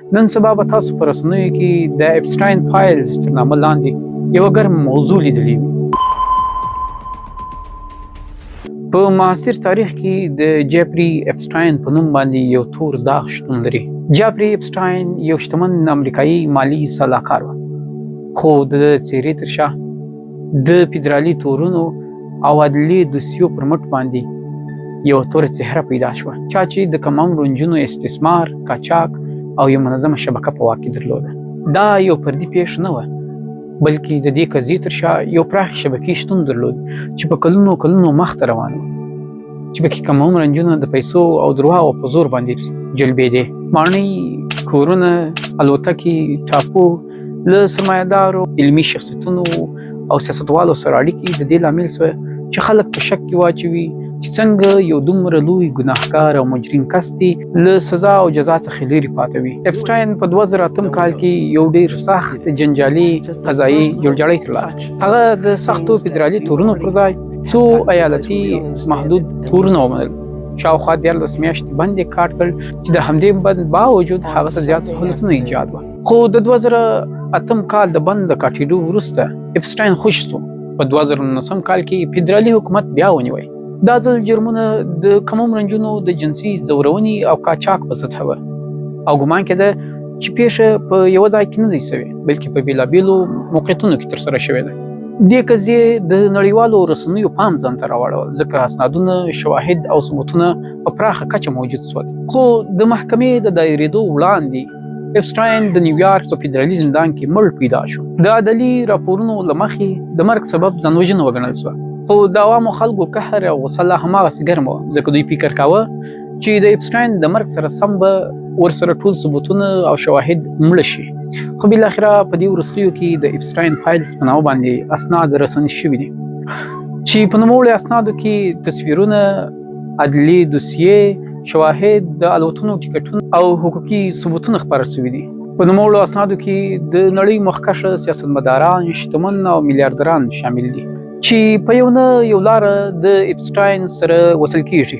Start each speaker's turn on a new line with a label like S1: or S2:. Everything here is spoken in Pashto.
S1: نن سبا به تاسو په رسنیو کې د اپسټاین فایلز تر نامه لاندې یوه ګرم موضوع لیدلې وي. په معاصر تاریخ کې د جیفري اپسټاین په نوم باندې یو تور داغ شتون لري. جیفري اپسټاین یو شتمن امریکایي مالي سلاکار و، خو د څېرې تر شا د فدرالي تورونو او عدلي دوسیو پر مټ باندې یو توره څهره پیدا شوه، چا چې د کم عمرو نجونو استثمار، قاچاق او یو منظمه شبکه په واک کې درلوده. دا یو فردي پیښه نه وه، بلکې د دې قضیې تر شا یو پراخ شبکې شتون درلود چې په کلونو مخته روان و، چې پکې کم عمره نجونو د پیسو او درواغو په زور باندې جلبېدې. ماڼۍ، کورونه، الوتکې، ټاپو له سرمایه‌دارو، علمي شخصیتونو او سیاستوالو سره اړیکې د دې لامل سوه چې خلک په شک کې واچوي چې څنګه یو دومره لوی ګناهکار او مجرم کس دی له سزا او جزا څخه لرې پاته وي. اپسټاین په 2008 کال کې یو ډیر سخت جنجالي قضایي جوړجاړی ترلاسه. هغه د سختو فدرالي تورونو پر ځای څو ایالتي محدود تورونه ومنل. شاوخوا 14 میاشتې بند یې کاټ کړ چې د همدې بند باوجود هغه ته زیات سهولتونه ایجاد وه. خو د 2008 کال د بند د کاټېدو وروسته اپسټاین خوشي سو. په 2019 کال کې فدرالي حکومت بیا ونیوی. دا ځل جرمونه د کم عمره نجونو د جنسي ځورونې او قاچاق په سطحه وه، او ګمان کېده چې پیښه په یوه ځای کې نه دی سوې، بلکې په بېلابېلو موقعیتونو کې ترسره شوې ده. دې قضیې د نړیوالو رسنیو پام ځان ته راواړول، ځکه اسنادونه، شواهد او ثبوتونه په پراخه کچه موجود سول. خو د محکمې د دایرېدو وړاندې اپسټاین د نیویارک په فدرالي زندان کې مړ پیدا شو. د عدلي راپورونو له مخې د مرګ سبب ځانوژنه وګڼل سوه. خو د عوامو خلکو قهر او غوسه لا هماغسې ګرمه وه، ځکه دوی فکر کاوه چې د اپسټاین د مرګ سره سم به ورسره ټول ثبوتونه او شواهد مړه شي. خو بالاخره په دې وروستیو کې د اپسټاین فایلز په نامه باندې اسناد رسنۍ شوي دي، چې په نوموړي اسنادو کې تصویرونه، عدلي دوسیې، شواهد، د الوتنو ټکټونه او حقوقي ثبوتونه خپاره شوي دي. په نوموړو اسنادو کې د نړۍ مخکښه سیاستمداران، شتمن او میلیاردران شامل دي چې په یو نه یو لاره د اپسټاین سره وصل کیږي.